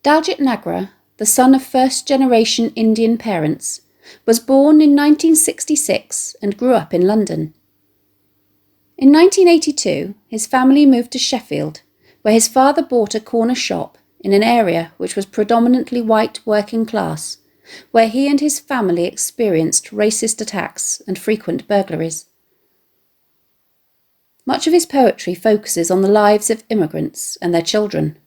Daljit Nagra, the son of first-generation Indian parents, was born in 1966 and grew up in London. In 1982, his family moved to Sheffield, where his father bought a corner shop in an area which was predominantly white working class, where he and his family experienced racist attacks and frequent burglaries. Much of his poetry focuses on the lives of immigrants and their children.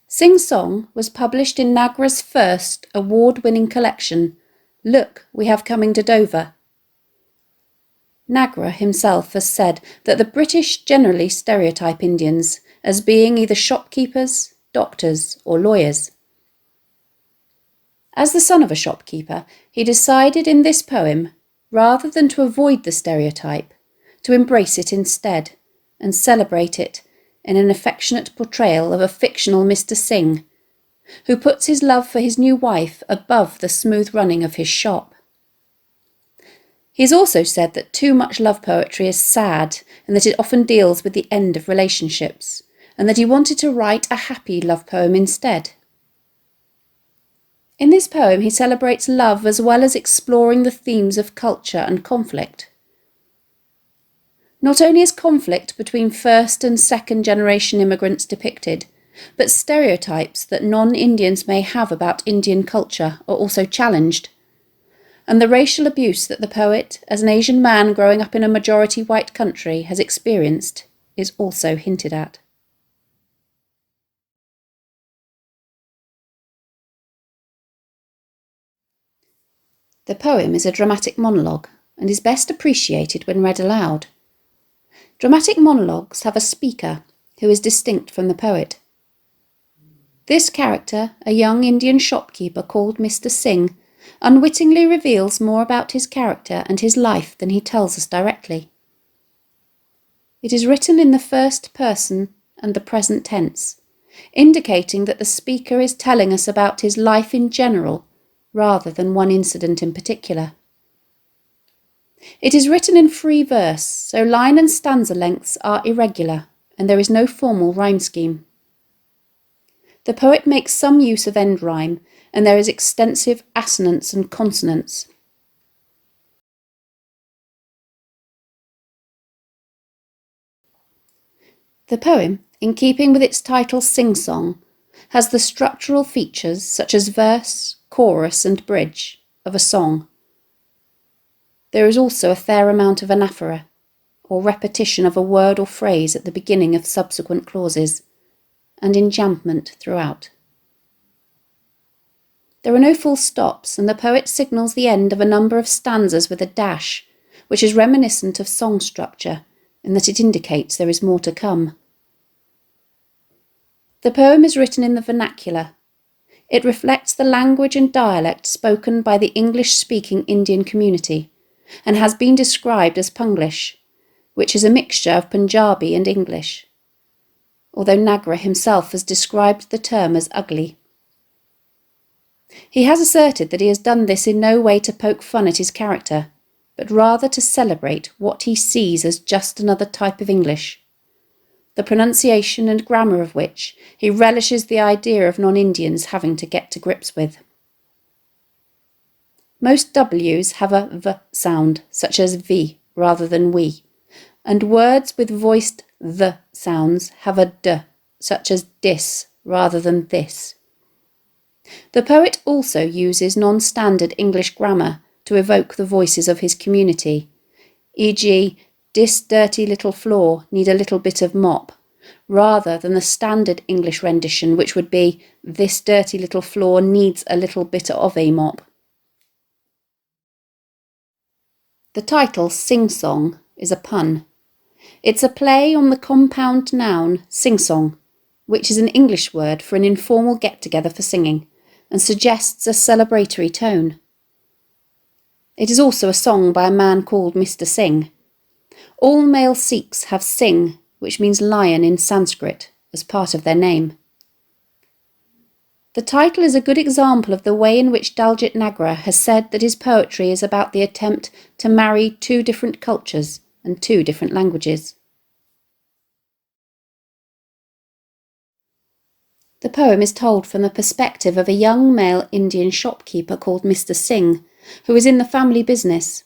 Singh Song was published in Nagra's first award-winning collection, Look, We Have Coming to Dover. Nagra himself has said that the British generally stereotype Indians as being either shopkeepers, doctors, or lawyers. As the son of a shopkeeper, he decided in this poem, rather than to avoid the stereotype, to embrace it instead and celebrate it in an affectionate portrayal of a fictional Mr. Singh, who puts his love for his new wife above the smooth running of his shop. He has also said that too much love poetry is sad and that it often deals with the end of relationships, and that he wanted to write a happy love poem instead. In this poem, he celebrates love as well as exploring the themes of culture and conflict. Not only is conflict between first and second generation immigrants depicted, but stereotypes that non-Indians may have about Indian culture are also challenged. And the racial abuse that the poet, as an Asian man growing up in a majority white country, has experienced is also hinted at. The poem is a dramatic monologue and is best appreciated when read aloud. Dramatic monologues have a speaker who is distinct from the poet. This character, a young Indian shopkeeper called Mr. Singh, unwittingly reveals more about his character and his life than he tells us directly. It is written in the first person and the present tense, indicating that the speaker is telling us about his life in general rather than one incident in particular. It is written in free verse, so line and stanza lengths are irregular, and there is no formal rhyme scheme. The poet makes some use of end rhyme, and there is extensive assonance and consonance. The poem, in keeping with its title Sing Song, has the structural features such as verse, chorus and bridge of a song. There is also a fair amount of anaphora, or repetition of a word or phrase at the beginning of subsequent clauses, and enjambment throughout. There are no full stops, and the poet signals the end of a number of stanzas with a dash, which is reminiscent of song structure, in that it indicates there is more to come. The poem is written in the vernacular. It reflects the language and dialect spoken by the English-speaking Indian community, and has been described as Punglish, which is a mixture of Punjabi and English, although Nagra himself has described the term as ugly. He has asserted that he has done this in no way to poke fun at his character, but rather to celebrate what he sees as just another type of English, the pronunciation and grammar of which he relishes the idea of non-Indians having to get to grips with. Most W's have a V sound, such as V rather than we, and words with voiced th sounds have a D, such as dis rather than this. The poet also uses non-standard English grammar to evoke the voices of his community, e.g., "Dis dirty little floor need a little bit of mop," rather than the standard English rendition, which would be "This dirty little floor needs a little bit of a mop." The title Sing Song is a pun. It's a play on the compound noun sing song, which is an English word for an informal get-together for singing, and suggests a celebratory tone. It is also a song by a man called Mr. Singh. All male Sikhs have Singh, which means lion in Sanskrit, as part of their name. The title is a good example of the way in which Daljit Nagra has said that his poetry is about the attempt to marry two different cultures and two different languages. The poem is told from the perspective of a young male Indian shopkeeper called Mr. Singh, who is in the family business.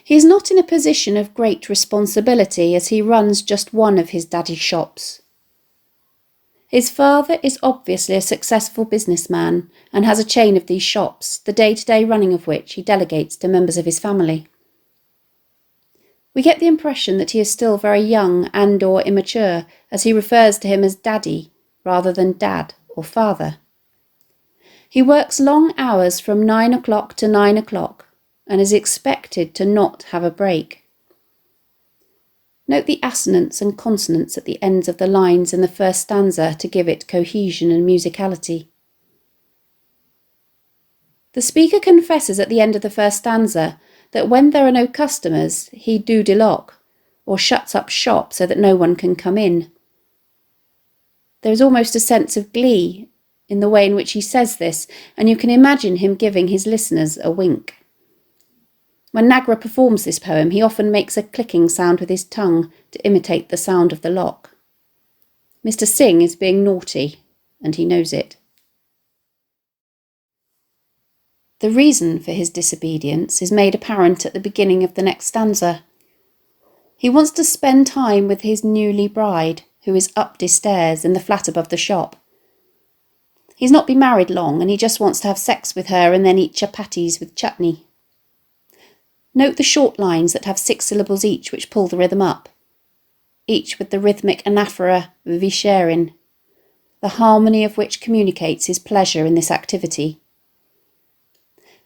He is not in a position of great responsibility as he runs just one of his daddy's shops. His father is obviously a successful businessman and has a chain of these shops, the day-to-day running of which he delegates to members of his family. We get the impression that he is still very young and/or immature, as he refers to him as daddy rather than dad or father. He works long hours from 9 o'clock to 9 o'clock and is expected to not have a break. Note the assonants and consonants at the ends of the lines in the first stanza to give it cohesion and musicality. The speaker confesses at the end of the first stanza that when there are no customers, he do delock, or shuts up shop so that no one can come in. There is almost a sense of glee in the way in which he says this, and you can imagine him giving his listeners a wink. When Nagra performs this poem, he often makes a clicking sound with his tongue to imitate the sound of the lock. Mr. Singh is being naughty, and he knows it. The reason for his disobedience is made apparent at the beginning of the next stanza. He wants to spend time with his newly bride, who is up the stairs in the flat above the shop. He's not been married long, and he just wants to have sex with her and then eat chapatis with chutney. Note the short lines that have 6 syllables each which pull the rhythm up, each with the rhythmic anaphora visherin, the harmony of which communicates his pleasure in this activity.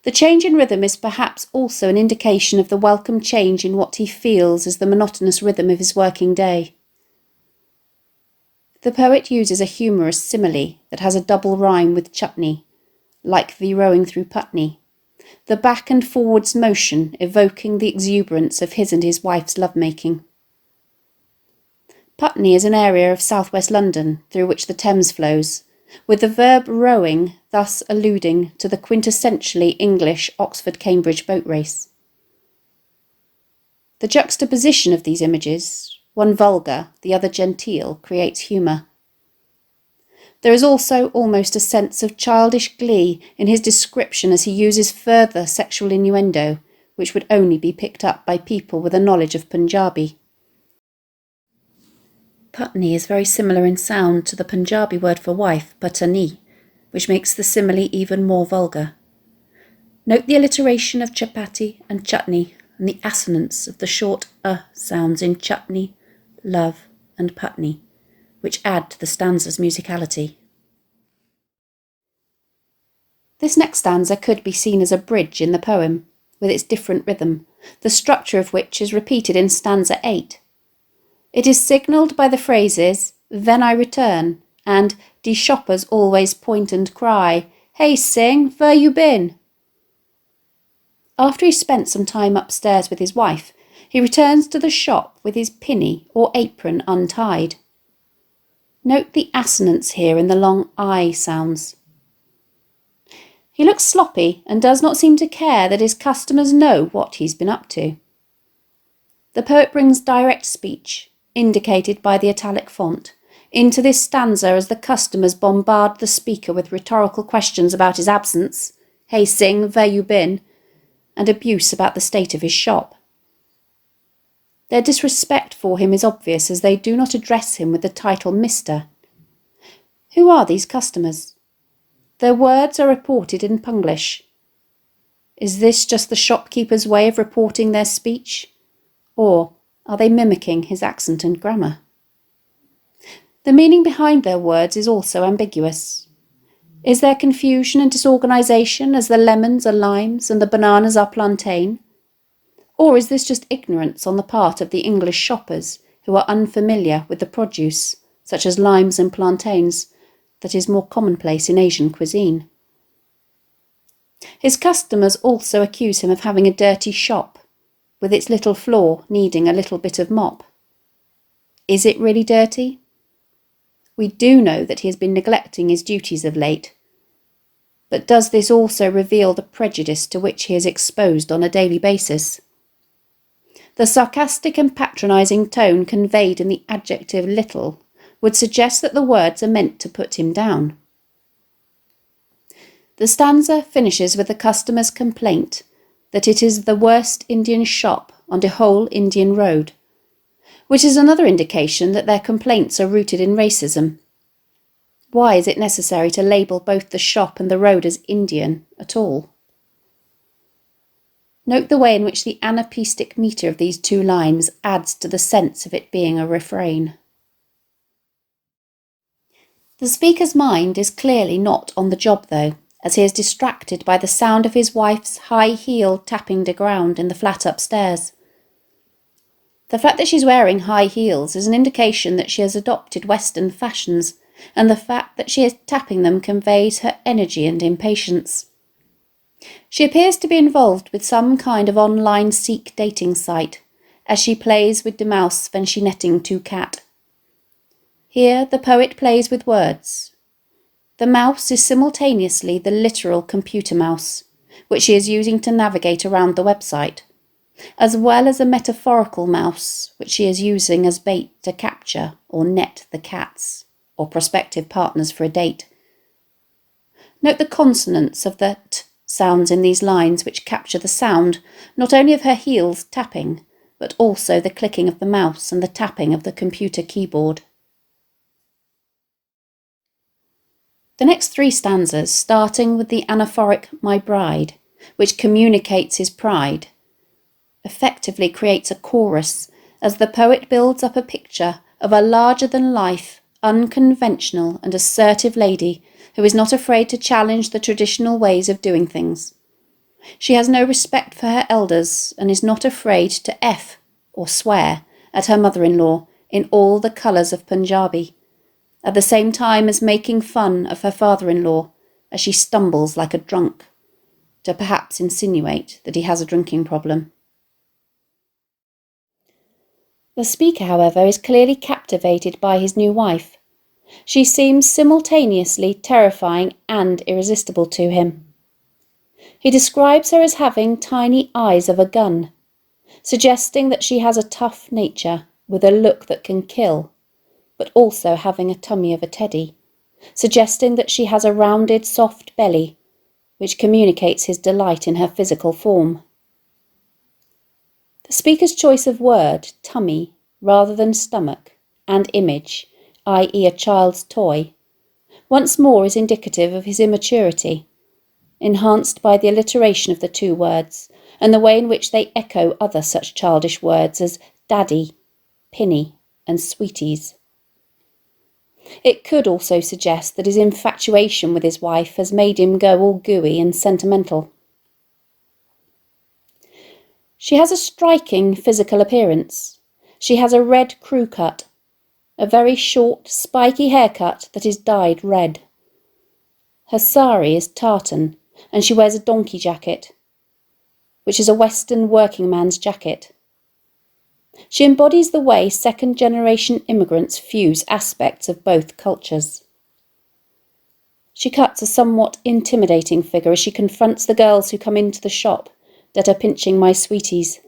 The change in rhythm is perhaps also an indication of the welcome change in what he feels is the monotonous rhythm of his working day. The poet uses a humorous simile that has a double rhyme with chutney, like the rowing through Putney, the back and forwards motion evoking the exuberance of his and his wife's lovemaking. Putney is an area of southwest London through which the Thames flows, with the verb rowing thus alluding to the quintessentially English Oxford-Cambridge boat race. The juxtaposition of these images, one vulgar, the other genteel, creates humour. There is also almost a sense of childish glee in his description as he uses further sexual innuendo, which would only be picked up by people with a knowledge of Punjabi. Putney is very similar in sound to the Punjabi word for wife, patani, which makes the simile even more vulgar. Note the alliteration of chapati and chutney and the assonance of the short sounds in chutney, love and Putney, which add to the stanza's musicality. This next stanza could be seen as a bridge in the poem, with its different rhythm, the structure of which is repeated in stanza 8. It is signalled by the phrases, "Ven I return," and "De shoppers always point and cry, 'Hey Singh, where you been?'" After he spent some time upstairs with his wife, he returns to the shop with his pinny or apron untied. Note the assonance here in the long I sounds. He looks sloppy and does not seem to care that his customers know what he's been up to. The poet brings direct speech, indicated by the italic font, into this stanza as the customers bombard the speaker with rhetorical questions about his absence, "Hey Singh, where you been?" and abuse about the state of his shop. Their disrespect for him is obvious as they do not address him with the title Mr. Who are these customers? Their words are reported in Punglish. Is this just the shopkeeper's way of reporting their speech? Or are they mimicking his accent and grammar? The meaning behind their words is also ambiguous. Is there confusion and disorganisation as the lemons are limes and the bananas are plantain? Or is this just ignorance on the part of the English shoppers who are unfamiliar with the produce, such as limes and plantains, that is more commonplace in Asian cuisine? His customers also accuse him of having a dirty shop, with its little floor needing a little bit of mop. Is it really dirty? We do know that he has been neglecting his duties of late. But does this also reveal the prejudice to which he is exposed on a daily basis? The sarcastic and patronising tone conveyed in the adjective little would suggest that the words are meant to put him down. The stanza finishes with the customer's complaint that it is the worst Indian shop on the whole Indian road, which is another indication that their complaints are rooted in racism. Why is it necessary to label both the shop and the road as Indian at all? Note the way in which the anapaestic metre of these two lines adds to the sense of it being a refrain. The speaker's mind is clearly not on the job though, as he is distracted by the sound of his wife's high heel tapping the ground in the flat upstairs. The fact that she's wearing high heels is an indication that she has adopted Western fashions, and the fact that she is tapping them conveys her energy and impatience. She appears to be involved with some kind of online Sikh dating site, as she plays with the mouse when she netting two cat. Here the poet plays with words. The mouse is simultaneously the literal computer mouse, which she is using to navigate around the website, as well as a metaphorical mouse, which she is using as bait to capture or net the cats, or prospective partners for a date. Note the consonants of the t sounds in these lines, which capture the sound not only of her heels tapping, but also the clicking of the mouse and the tapping of the computer keyboard. The next three stanzas, starting with the anaphoric "my bride," which communicates his pride, effectively creates a chorus as the poet builds up a picture of a larger-than-life, unconventional and assertive lady who is not afraid to challenge the traditional ways of doing things. She has no respect for her elders and is not afraid to F or swear at her mother-in-law in all the colours of Punjabi, at the same time as making fun of her father-in-law as she stumbles like a drunk, to perhaps insinuate that he has a drinking problem. The speaker, however, is clearly captivated by his new wife. She seems simultaneously terrifying and irresistible to him. He describes her as having tiny eyes of a gun, suggesting that she has a tough nature with a look that can kill, but also having a tummy of a teddy, suggesting that she has a rounded, soft belly, which communicates his delight in her physical form. The speaker's choice of word, tummy, rather than stomach, and image, i.e. a child's toy, once more is indicative of his immaturity, enhanced by the alliteration of the two words and the way in which they echo other such childish words as daddy, pinny, and sweeties. It could also suggest that his infatuation with his wife has made him go all gooey and sentimental. She has a striking physical appearance. She has a red crew cut, a very short, spiky haircut that is dyed red. Her sari is tartan, and she wears a donkey jacket, which is a Western working man's jacket. She embodies the way second-generation immigrants fuse aspects of both cultures. She cuts a somewhat intimidating figure as she confronts the girls who come into the shop that are pinching my sweeties.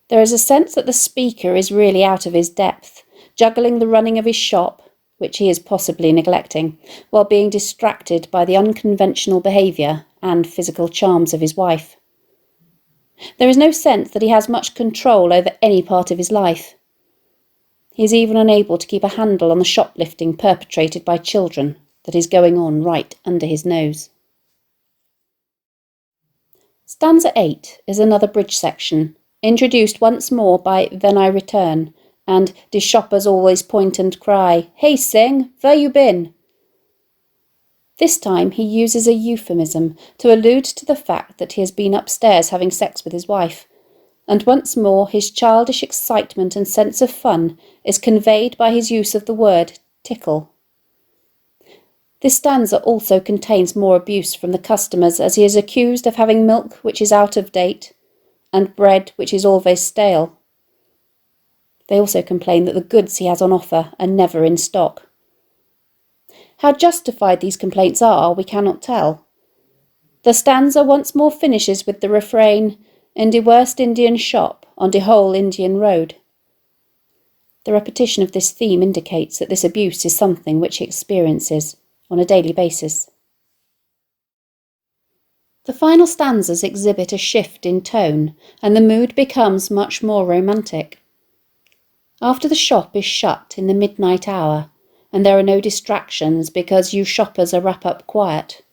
There is a sense that the speaker is really out of his depth, juggling the running of his shop, which he is possibly neglecting, while being distracted by the unconventional behaviour and physical charms of his wife. There is no sense that he has much control over any part of his life. He is even unable to keep a handle on the shoplifting perpetrated by children that is going on right under his nose. Stanza 8 is another bridge section, introduced once more by "Then I Return" and "De shoppers always point and cry, 'Hey Singh, where you been?'" This time he uses a euphemism to allude to the fact that he has been upstairs having sex with his wife, and once more his childish excitement and sense of fun is conveyed by his use of the word tickle. This stanza also contains more abuse from the customers, as he is accused of having milk which is out of date and bread which is always stale. They also complain that the goods he has on offer are never in stock. How justified these complaints are, we cannot tell. The stanza once more finishes with the refrain, "In the worst Indian shop, on the whole Indian road." The repetition of this theme indicates that this abuse is something which he experiences on a daily basis. The final stanzas exhibit a shift in tone, and the mood becomes much more romantic. After the shop is shut in the midnight hour, and there are no distractions because you shoppers are wrap up quiet,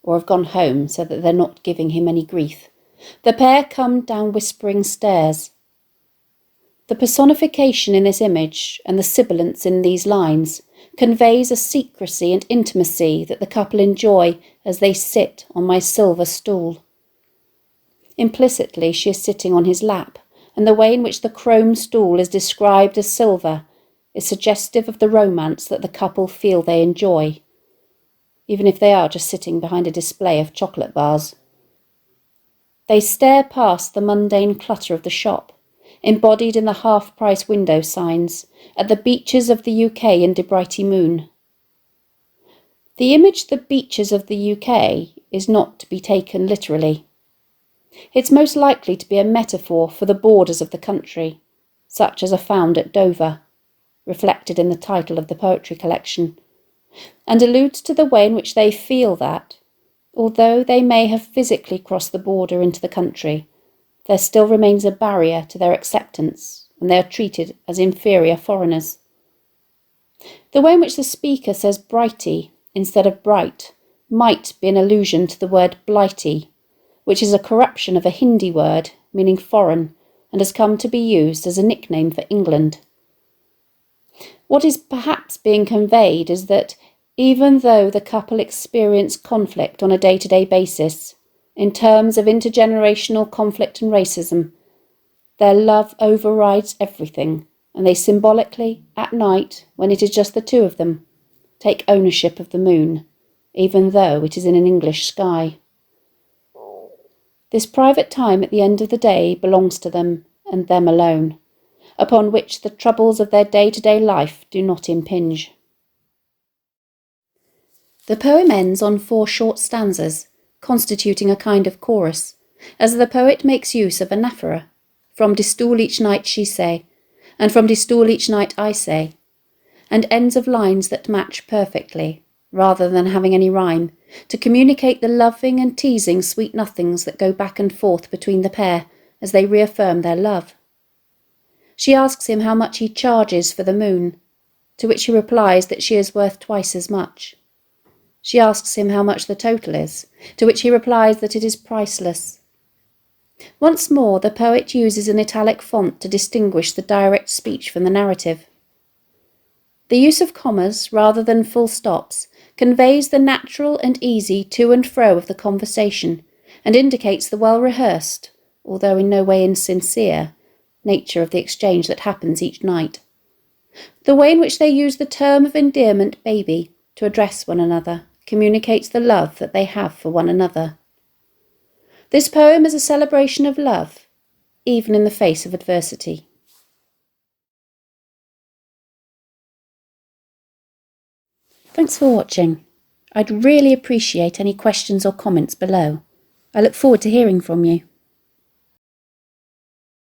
or have gone home so that they're not giving him any grief, the pair come down whispering stairs. The personification in this image and the sibilance in these lines conveys a secrecy and intimacy that the couple enjoy as they sit on my silver stool. Implicitly, she is sitting on his lap, and the way in which the chrome stool is described as silver is suggestive of the romance that the couple feel they enjoy, even if they are just sitting behind a display of chocolate bars. They stare past the mundane clutter of the shop, embodied in the half-price window signs, at the beaches of the UK in De Brighty Moon. The image, the beaches of the UK, is not to be taken literally. It's most likely to be a metaphor for the borders of the country, such as are found at Dover, reflected in the title of the poetry collection, and alludes to the way in which they feel that, although they may have physically crossed the border into the country, there still remains a barrier to their acceptance, and they are treated as inferior foreigners. The way in which the speaker says brighty instead of bright might be an allusion to the word blighty, which is a corruption of a Hindi word meaning foreign and has come to be used as a nickname for England. What is perhaps being conveyed is that even though the couple experience conflict on a day-to-day basis, in terms of intergenerational conflict and racism, their love overrides everything, and they symbolically, at night, when it is just the two of them, take ownership of the moon, even though it is in an English sky. This private time at the end of the day belongs to them and them alone, upon which the troubles of their day-to-day life do not impinge. The poem ends on 4 short stanzas, constituting a kind of chorus, as the poet makes use of anaphora, from de stool each night she say, and from de stool each night I say, and ends of lines that match perfectly, rather than having any rhyme, to communicate the loving and teasing sweet nothings that go back and forth between the pair as they reaffirm their love. She asks him how much he charges for the moon, to which he replies that she is worth twice as much. She asks him how much the total is, to which he replies that it is priceless. Once more, the poet uses an italic font to distinguish the direct speech from the narrative. The use of commas, rather than full stops, conveys the natural and easy to and fro of the conversation, and indicates the well-rehearsed, although in no way insincere, nature of the exchange that happens each night. The way in which they use the term of endearment baby to address one another communicates the love that they have for one another. This poem is a celebration of love, even in the face of adversity. Thanks for watching. I'd really appreciate any questions or comments below. I look forward to hearing from you.